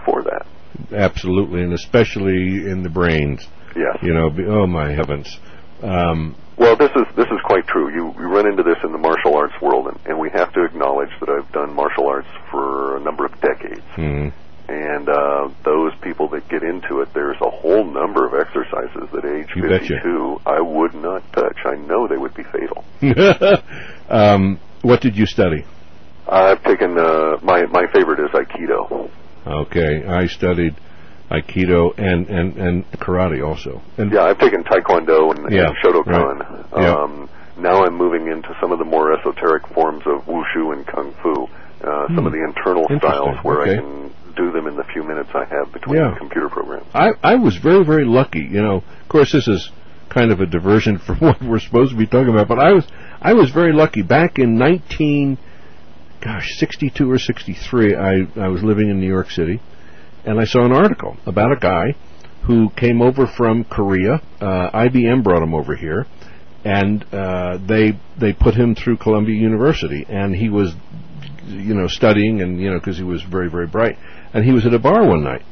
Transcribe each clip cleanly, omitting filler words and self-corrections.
for that. Absolutely, and especially in the brains. Yes. You know, oh my heavens. Well, this is quite true. You run into this in the martial arts world, and we have to acknowledge that I've done martial arts for a number of decades. Mm-hmm. And those people that get into it, there's a whole number of exercises that age 52 I would not touch. I know they would be fatal. What did you study? I've taken, my favorite is Aikido. Okay, I studied Aikido and karate also. And yeah, I've taken Taekwondo and Shotokan. Right. Now I'm moving into some of the more esoteric forms of Wushu and Kung Fu, some of the internal styles where I can do them in the few minutes I have between computer programs. I was very, very lucky. You know, of course, this is kind of a diversion from what we're supposed to be talking about, but I was very lucky. Back in 62 or 63, I was living in New York City, and I saw an article about a guy who came over from Korea. IBM brought him over here, and they put him through Columbia University, and he was, you know, studying, and you know, because he was very, very bright. And he was at a bar one night,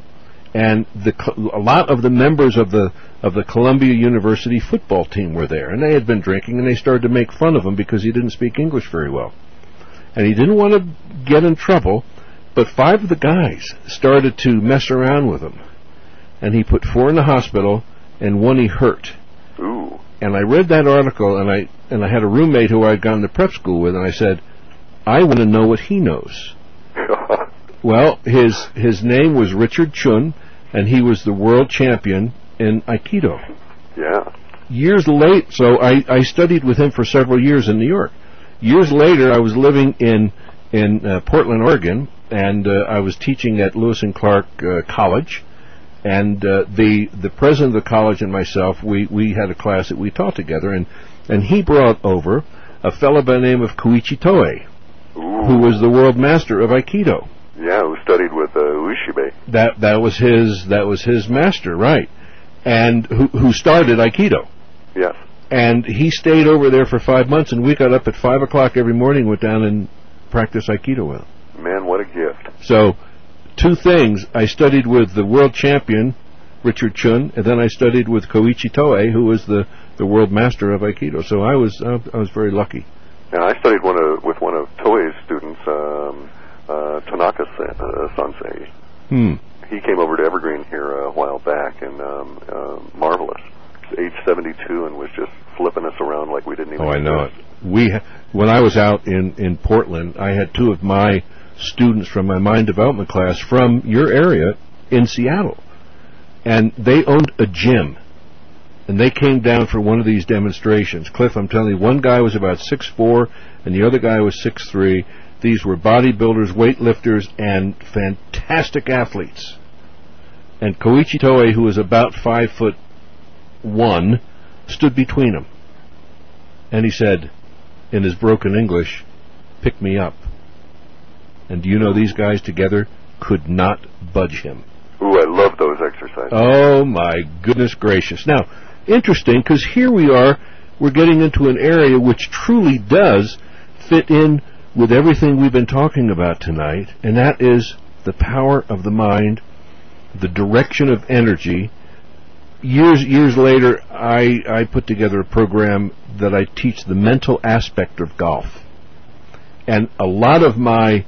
and a lot of the members of the Columbia University football team were there, and they had been drinking, and they started to make fun of him because he didn't speak English very well, and he didn't want to get in trouble. But 5 of the guys started to mess around with him, and he put 4 in the hospital, and 1 he hurt. Ooh. And I read that article, and I had a roommate who I'd gone to prep school with, and I said, I want to know what he knows. Well, his name was Richard Chun, and he was the world champion in Aikido. Yeah. Years late, so I studied with him for several years in New York. Years later, I was living in Portland, Oregon, and I was teaching at Lewis and Clark College, and the president of the college and myself, we had a class that we taught together, and he brought over a fellow by the name of Koichi Toei, who was the world master of Aikido. Yeah, who studied with Ueshibe. That was his master, right? And who started Aikido. Yes. And he stayed over there for 5 months, and we got up at 5 o'clock every morning, went down and practiced Aikido with him. Man, what a gift. So, 2 things. I studied with the world champion, Richard Chun, and then I studied with Koichi Toei, who was the world master of Aikido. So I was very lucky. And I studied with one of Toei's students, Tanaka Sensei. He came over to Evergreen here a while back, and marvelous. Age 72, and was just flipping us around like we didn't even. Oh, I know it. When I was out in Portland, I had 2 of my students from my mind development class from your area in Seattle, and they owned a gym, and they came down for one of these demonstrations. Cliff, I'm telling you, one guy was about 6'4", and the other guy was 6'3". These were bodybuilders, weightlifters, and fantastic athletes. And Koichi Toei, who was about 5'1", stood between them. And he said, in his broken English, "Pick me up." And do you know, these guys together could not budge him. Ooh, I love those exercises. Oh, my goodness gracious. Now, interesting, because here we are, we're getting into an area which truly does fit in with everything we've been talking about tonight, and that is the power of the mind, the direction of energy. Years later, I put together a program that I teach the mental aspect of golf. And a lot of my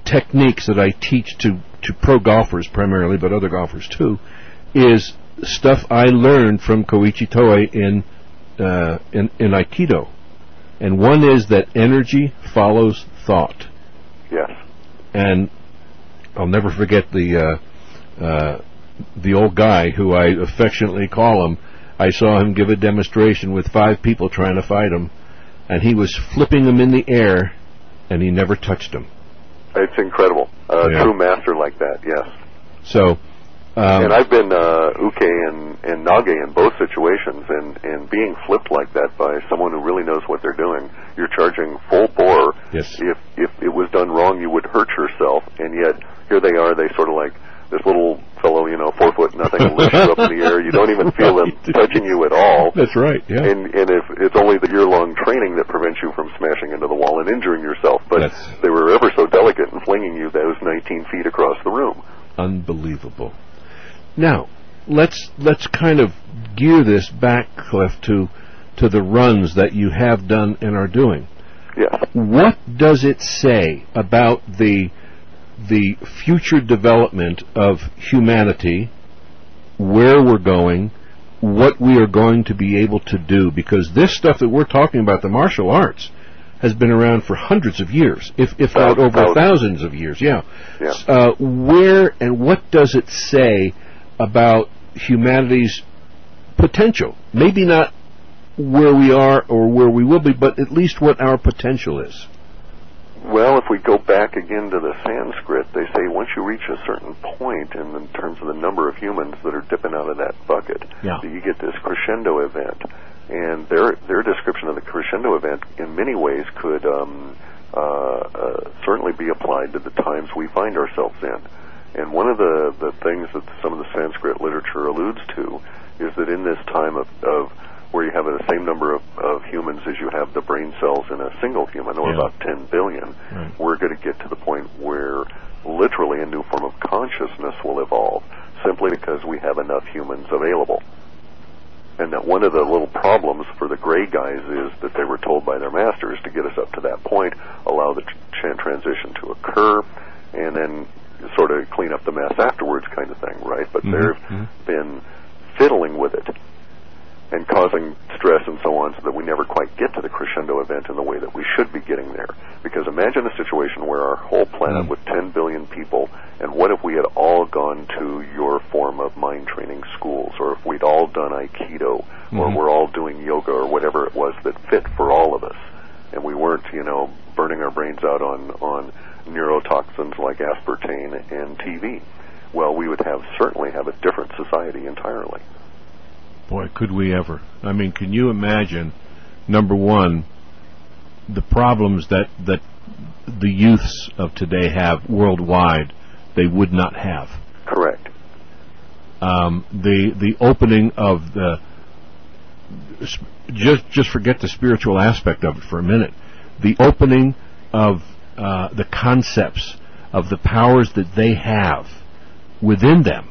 techniques that I teach to pro golfers primarily, but other golfers too, is stuff I learned from Koichi Toei in Aikido. And one is that energy follows thought. Yes. And I'll never forget the old guy who I affectionately call him. I saw him give a demonstration with 5 people trying to fight him, and he was flipping them in the air, and he never touched them. It's incredible. True master like that, yes. So, and I've been uke and nage in both situations, and being flipped like that by someone who really knows what they're doing. You're charging full bore. Yes. If it was done wrong, you would hurt yourself, and yet here they are. They sort of like this little fellow, 4 foot nothing, lifts you up in the air. You don't even feel them touching you at all. That's right, yeah. And if it's only the year-long training that prevents you from smashing into the wall and injuring yourself, but they were ever so delicate in flinging you those 19 feet across the room. Unbelievable. Now, let's kind of gear this back, Cliff, to the runs that you have done and are doing. Yes. What does it say about the future development of humanity, where we're going, what we are going to be able to do? Because this stuff that we're talking about, the martial arts, has been around for hundreds of years, if not over thousands of years. Yeah. Where and what does it say about humanity's potential? Maybe not where we are or where we will be, but at least what our potential is. Well, if we go back again to the Sanskrit, they say once you reach a certain point in terms of the number of humans that are dipping out of that bucket, you get this crescendo event. And their description of the crescendo event in many ways could certainly be applied to the times we find ourselves in. And one of the things that some of the Sanskrit literature alludes to is that in this time of where you have the same number of humans as you have the brain cells in a single human, or about 10 billion, we're going to get to the point where literally a new form of consciousness will evolve, simply because we have enough humans available. And that one of the little problems for the gray guys is that they were told by their masters to get us up to that point, allow the transition to occur, and then sort of clean up the mess afterwards kind of thing, right? But they've been fiddling with it and causing stress and so on, so that we never quite get to the crescendo event in the way that we should be getting there. Because imagine a situation where our whole planet with 10 billion people, and what if we had all gone to your form of mind training schools, or if we'd all done Aikido, or we're all doing yoga, or whatever it was that fit for all of us, and we weren't, burning our brains out on neurotoxins like aspartame and TV. Well, we would certainly have a different society entirely. Boy, could we ever. I mean, can you imagine, number one, the problems that the youths of today have worldwide, they would not have. Correct. The opening of the... Just forget the spiritual aspect of it for a minute. The opening of the concepts of the powers that they have within them,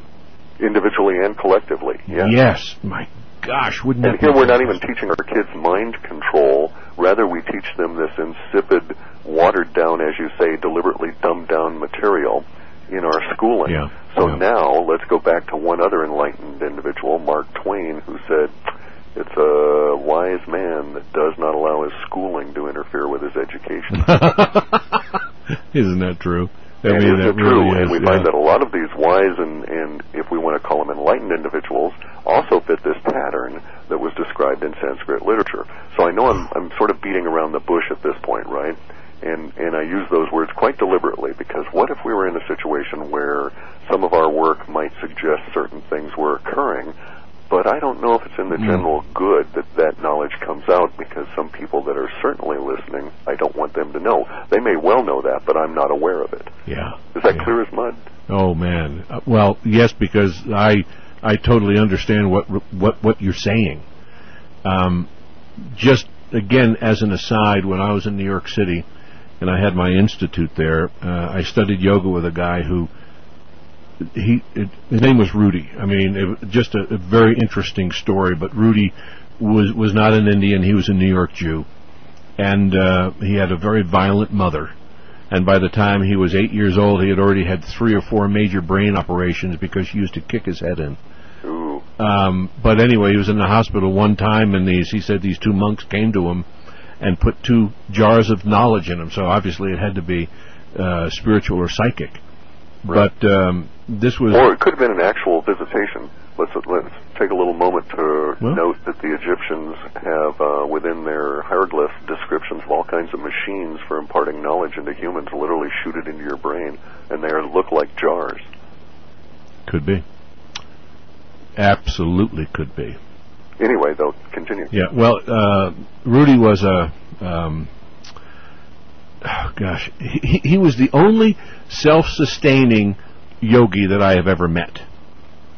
individually and collectively. Yes, my gosh, wouldn't and that here be we're not even teaching our kids mind control. Rather, we teach them this insipid, watered down, as you say, deliberately dumbed down material in our schooling. Now, let's go back to one other enlightened individual, Mark Twain, who said, it's a wise man that does not allow his schooling to interfere with his education. Isn't that true? And that really is, and we find that a lot of these wise and if we want to call them enlightened individuals also fit this pattern that was described in Sanskrit literature. So I know I'm sort of beating around the bush at this point, right? And I use those words quite deliberately, because what if we were in a situation where some of our work might suggest certain things were occurring, but I don't know if it's in the general good that knowledge comes out, because some people that are certainly listening, I don't want them to know. They may well know that, but I'm not aware of it. Yeah. Is that clear as mud? Oh, man. Well, yes, because I totally understand what you're saying. Just, again, as an aside, when I was in New York City and I had my institute there, I studied yoga with a guy who his name was Rudy. I mean, just a very interesting story. But Rudy was not an Indian; he was a New York Jew, and he had a very violent mother. And by the time he was 8 years old, he had already had 3 or 4 major brain operations because she used to kick his head in. Ooh. But anyway, he was in the hospital one time, and he said these 2 monks came to him and put 2 jars of knowledge in him. So obviously, it had to be spiritual or psychic. Right. But this was... Or it could have been an actual visitation. Let's take a little moment to note that the Egyptians have within their hieroglyph descriptions of all kinds of machines for imparting knowledge into humans, literally shoot it into your brain, and they look like jars. Could be. Absolutely could be. Anyway, though, continue. Yeah, well, Rudy was he was the only self-sustaining yogi that I have ever met.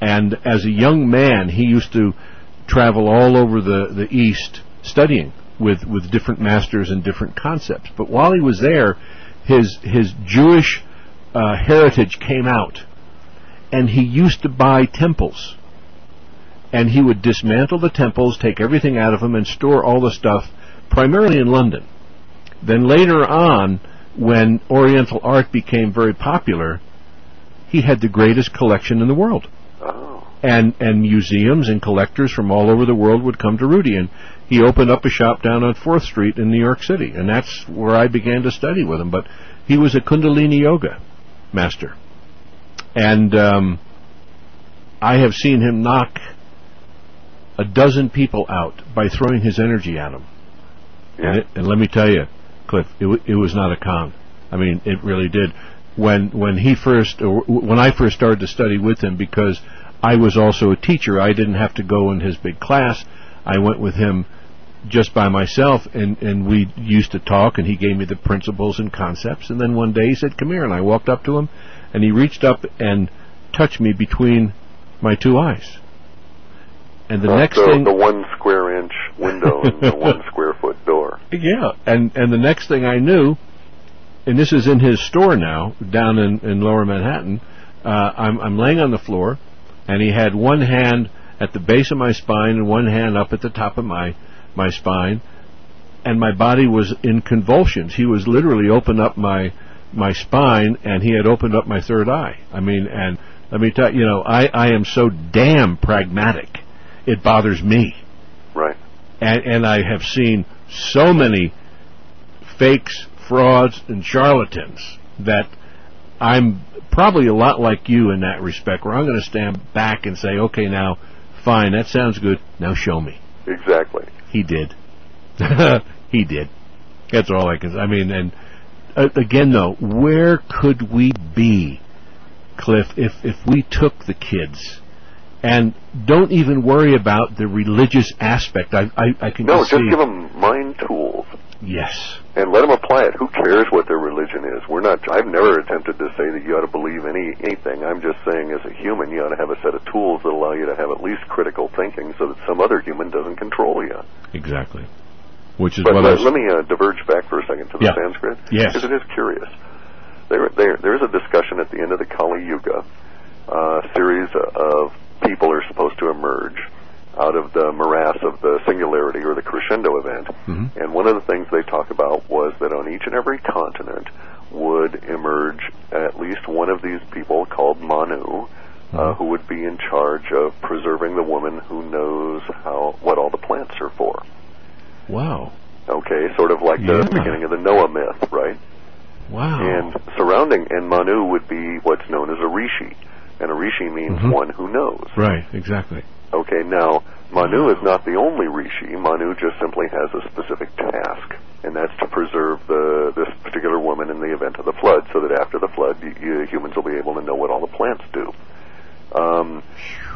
And as a young man, he used to travel all over the East studying with different masters and different concepts. But while he was there, his Jewish heritage came out, and he used to buy temples. And he would dismantle the temples, take everything out of them, and store all the stuff primarily in London. Then later on, when Oriental art became very popular, he had the greatest collection in the world. Oh. And museums and collectors from all over the world would come to Rudy, and he opened up a shop down on 4th Street in New York City, and that's where I began to study with him. But he was a Kundalini yoga master. And I have seen him knock a dozen people out by throwing his energy at them. Yeah. And let me tell you, Cliff, it was not a con. I mean, it really did. When I first started to study with him, because I was also a teacher, I didn't have to go in his big class. I went with him just by myself, and we used to talk, and he gave me the principles and concepts. And then one day he said, "Come here," and I walked up to him, and he reached up and touched me between my two eyes. And the next thing, the 1 square inch window and the 1 square foot door. Yeah, and the next thing I knew, and this is in his store now, down in Lower Manhattan, I'm laying on the floor, and he had one hand at the base of my spine and one hand up at the top of my spine, and my body was in convulsions. He was literally opened up my spine, and he had opened up my third eye. I mean, and let me tell you, I am so damn pragmatic. It bothers me. Right. And I have seen so many fakes, frauds, and charlatans that I'm probably a lot like you in that respect, where I'm going to stand back and say, okay, now, fine, that sounds good, now show me. Exactly. He did. He did. That's all I can say. I mean, and again, though, where could we be, Cliff, if we took the kids? And don't even worry about the religious aspect. I can just see. give them mind tools. Yes. And let them apply it. Who cares what their religion is? I've never attempted to say that you ought to believe anything. I'm just saying, as a human, you ought to have a set of tools that allow you to have at least critical thinking, so that some other human doesn't control you. Exactly. Which is but what let me diverge back for a second to the Sanskrit. Yes. Because it is curious. There's a discussion at the end of the Kali Yuga. Series of people are supposed to emerge out of the morass of the singularity or the crescendo event. Mm-hmm. And one of the things they talk about was that on each and every continent would emerge at least one of these people called Manu, who would be in charge of preserving the woman who knows what all the plants are for. Wow. Okay, sort of like the beginning of the Noah myth, right? Wow. And Manu would be what's known as a rishi. And a rishi means one who knows. Right, exactly. Okay, now, Manu is not the only rishi. Manu just simply has a specific task, and that's to preserve this particular woman in the event of the flood, so that after the flood, humans will be able to know what all the plants do.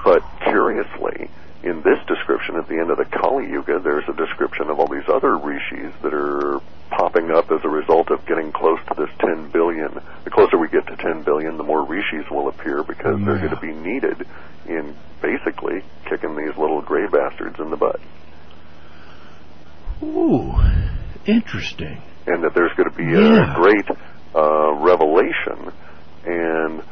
But curiously, in this description at the end of the Kali Yuga, there's a description of all these other rishis that are popping up as a result of getting close to this 10 billion. The closer we get to 10 billion, the more rishis will appear, because they're going to be needed in basically kicking these little gray bastards in the butt. Ooh, interesting. And that there's going to be a great revelation, and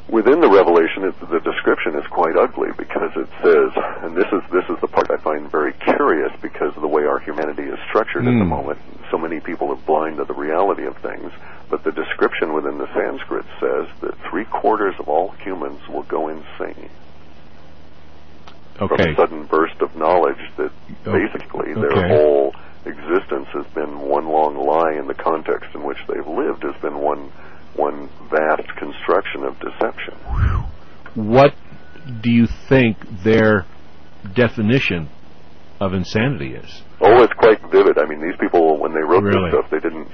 within the revelation, the description is quite ugly, because it says, and this is the part I find very curious, because of the way our humanity is structured at the moment. So many people are blind to the reality of things. But the description within the Sanskrit says that 3/4 of all humans will go insane. From a sudden burst of knowledge that basically their whole existence has been one long lie, and the context in which they've lived has been one vast construction of deception. What do you think their definition of insanity is? Oh, it's quite vivid. I mean, these people, when they wrote this stuff, they didn't